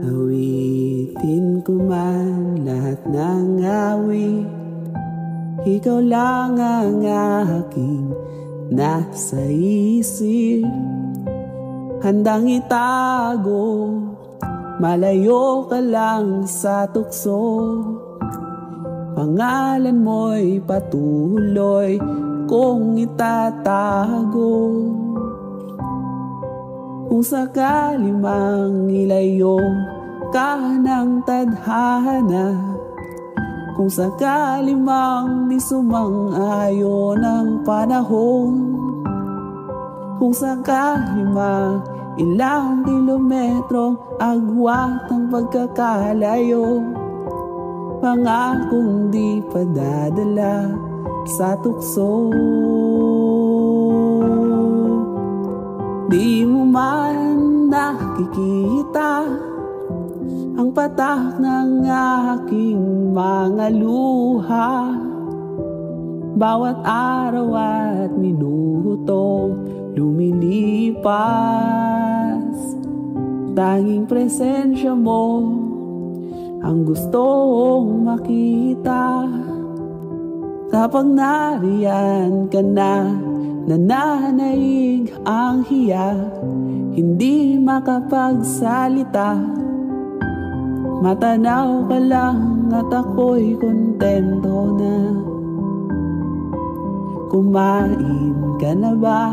Awitin ko man lahat ng awit, ikaw lang ang aking nasa isip. Handang itago, malayo ka lang sa tukso. Pangalan mo'y patuloy kong itatago. Kung sakali mang ilayo ka ng tadhana, kung sakali mang di sumang-ayon ang panahon, kung sakali mang ilang kilometrong agwat ang pagkakalayo, pangakong di padadala sa tukso. Di mo man nakikita ang patak ng aking mga luha, bawat araw at minutong lumilipas. Tanging presensya mo ang gustong makita. Kapag nariyan ka na, nananaig ang hiya, hindi makapagsalita. Matanaw ka lang at ako'y kontento na. Kumain ka na ba?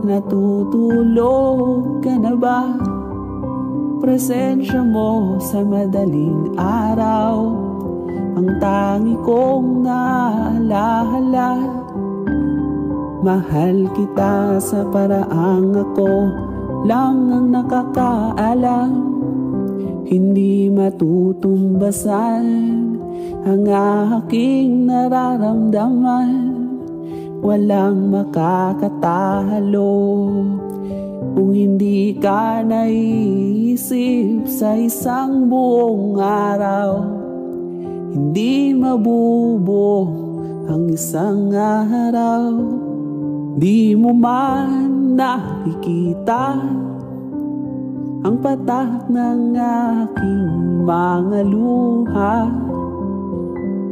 Natutulog ka na ba? Presensya mo sa madaling araw ang tangi kong naalaala. Mahal kita sa paraang ako lang ang nakakaalam. Hindi matutumbasan ang aking nararamdaman. Walang makakatalo kung hindi ka naiisip sa isang buong araw. Hindi mabubuo ang isang araw. Di mo man nakikita ang patak ng aking mga luha,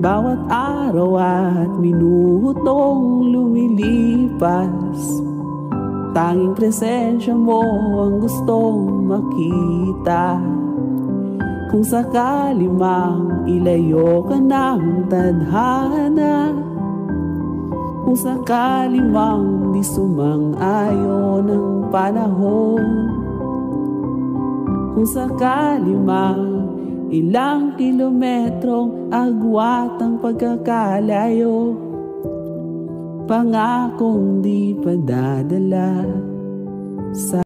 bawat araw at minutong lumilipas. Tanging presensya mo ang gustong makita. Kung sakali mang ilayo ka ng tadhana, kung sakali mang di sumang-ayon ang panahon, kung sakali mang ilang kilometrong agwat ang pagkakalayo, pangakong di padadala sa